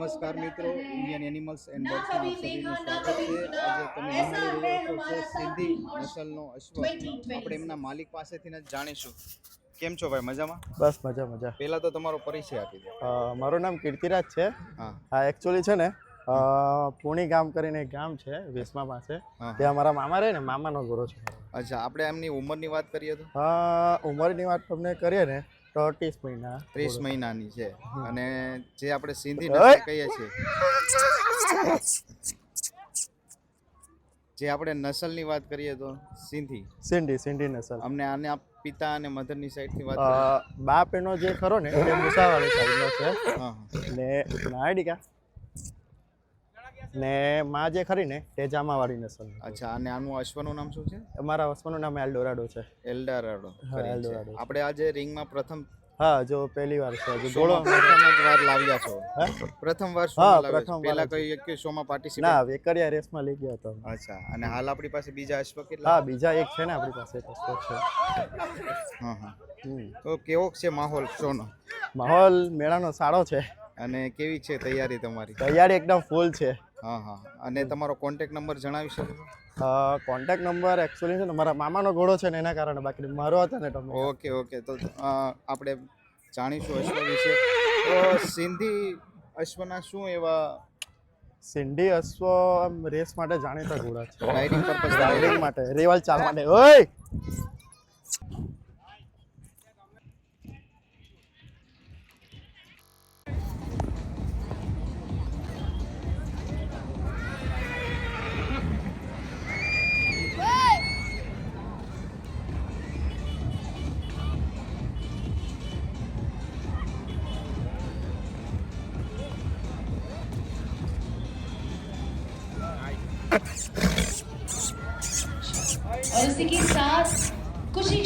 નમસ્કાર મિત્રો, Indian animals and બર્ડ્સમાં આપ સભીનું સ્વાગત છે. આજે તમે નિહાળી રહ્યા છો છે સિંધી નસલનો અશ્વ. આપણે એમના માલિક પાસેથી જ જાણીશું. કેમ છો ભાઈ, મજામાં? બસ મજા મજા. પહેલા તો તમારો પરિચય આપી દો. મારું નામ કીર્તિરાજ છે. હા એકચ્યુઅલી છે ને પુણી ગામ કરીને એક ગામ છે વેસમા પાસે, ત્યાં મારા મામા રહે ને, મામાનો ગોરો છે. અચ્છા, આપણે એમની ઉંમરની વાત કરીએ તો ઉંમરની વાત તમને કરીએ ને તો 30 મહિના 30 મહિનાની છે. અને જે આપણે સિંધી નસલ કહીએ છીએ, જે આપણે નસલની વાત કરીએ તો સિંધી નસલ. અમને આને પિતા અને મધરની સાઈડથી વાત બાપ એનો જે ખરો ને એ મુસાવાળી સાઈડનો છે. હા ને નાયડિકા ને માં જે ખરી ને તે જામાવાળી નસલ. અચ્છા, અને આનું અશ્વનું નામ શું છે? અમારા અશ્વનું નામ એલ્ડોરાડો છે. એલ્ડોરાડો. એલ્ડોરાડો. આપણે આજે રિંગમાં પ્રથમ જો પહેલી વાર છે ગોળો પ્રથમ જ વાર લાવ્યા છો. પ્રથમ વાર શોમાં લાવ્યા છો? પહેલા કઈ એક શોમાં પાર્ટિસિપેટ? ના, વેકરિયા રેસમાં લઈ ગયો હતો. અચ્છા, અને હાલ આપણી પાસે બીજા અશ્વ કેટલા? હા, બીજા એક છે ને આપણી પાસે એક અશ્વ છે. હા હા. તો કેવો છે માહોલ શોનો? માહોલ મેળાનો સારો છે. અને કેવી છે તૈયારી તમારી? તૈયારી એકદમ ફૂલ છે. હા હા. અને તમારો કોન્ટેક્ટ નંબર જણાવી શકો? કોન્ટેક્ટ નંબર એકચ્યુઅલી છે ને મારા મામાનો ઘોડો છે ને એના કારણે, બાકી મારો હતો ને તમે. ઓકે. તો આપણે જાણીશું અશ્વ વિશે. તો સિંધી અશ્વના શું એવા? સિંધી અશ્વ રેસ માટે જાણીતા ઘોડા છે. રાઇડિંગ પર્પઝ, રાઇડિંગ માટે, રેવલ ચાલ માટે. ઓય और इसी के साथ कुछ ही